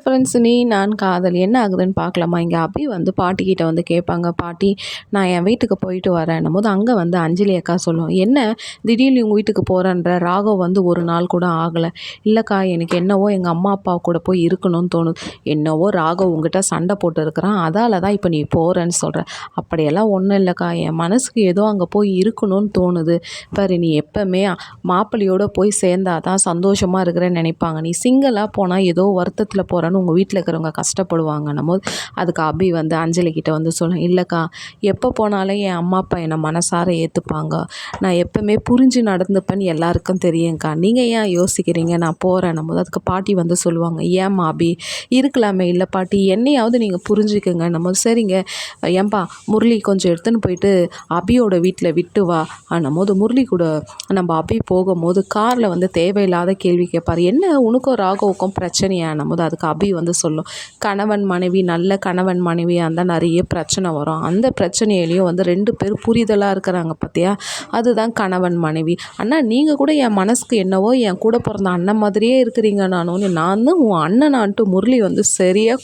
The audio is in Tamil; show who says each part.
Speaker 1: ஃப்ரெண்ட்ஸ் நீ நான் காதல் என்ன ஆகுதுன்னு பார்க்கலாமா? இங்கே அபி வந்து பாட்டிக்கிட்ட வந்து கேட்பாங்க. பாட்டி நான் என் வீட்டுக்கு போயிட்டு வரேன்னும் போது அங்கே வந்து அஞ்சலி அக்கா சொல்லும். என்ன திடீர்னு உங்கள் வீட்டுக்கு போகிறேன்ற ராகவ் வந்து ஒரு நாள் கூட ஆகலை. இல்லைக்கா எனக்கு என்னவோ எங்கள் அம்மா அப்பா கூட போய் இருக்கணும்னு தோணுது. என்னவோ ராகவ் உங்ககிட்ட சண்டை போட்டு இருக்கிறான், அதால தான் இப்போ நீ போகிறேன்னு சொல்கிற. அப்படியெல்லாம் ஒன்றும் இல்லைக்கா, என் மனசுக்கு ஏதோ அங்கே போய் இருக்கணும்னு தோணுது. பாரு நீ எப்பவுமே மாப்பிள்ளையோட போய் சேர்ந்தாதான் சந்தோஷமாக இருக்கிறேன்னு நினைப்பாங்க. நீ சிங்கிளாக போனால் ஏதோ வருத்தத்தில் போகிறேன்னு உங்கள் வீட்டில் இருக்கிறவங்க கஷ்டப்படுவாங்கன்னும் போது அதுக்கு அபி வந்து அஞ்சலி கிட்ட வந்து சொல்லும். இல்லைக்கா எப்போ போனாலும் என் அம்மா அப்பா என்னை மனசார ஏற்றுப்பாங்க, நான் எப்பவுமே புரிஞ்சு நடந்துப்பேன்னு எல்லாருக்கும் தெரியுங்க்கா, நீங்கள் ஏன் யோசிக்கிறீங்க, நான் போகிறேன்னும் போது அதுக்கு பாட்டி வந்து சொல்லுவாங்க. ஏம்மா அபி இருக்கலாமே. இல்லை பாட்டி என்னையாவது நீங்கள் புரிஞ்சுக்கங்க. நம்ம சரிங்க ஏன்பா முரளி கொஞ்சம் எடுத்துன்னு போயிட்டு அபியோட வீட்டில் விட்டு வா ஆனும் போது முரளி கூட நம்ம அபி போகும்போது காரில் வந்து தேவையில்லாத கேள்வி கேட்பார். என்ன உனக்கும் ராகவுக்கும் பிரச்சனையானும் போது அதுக்கு அபி வந்து சொல்லும். கணவன் மனைவி நல்ல கணவன் மனைவியாக இருந்தால் நிறைய பிரச்சனை வரும், அந்த பிரச்சனையிலையும் வந்து 2 பேர் புரிதலாக இருக்கிறாங்க பார்த்தியா, அதுதான் கணவன் மனைவி. அண்ணா நீங்கள் கூட என் மனசுக்கு என்னவோ என் கூட பிறந்த அண்ணன் மாதிரியே இருக்கிறீங்க. நான் தான் உன் அண்ணனான்ட்டு முரளி வந்து சரியாக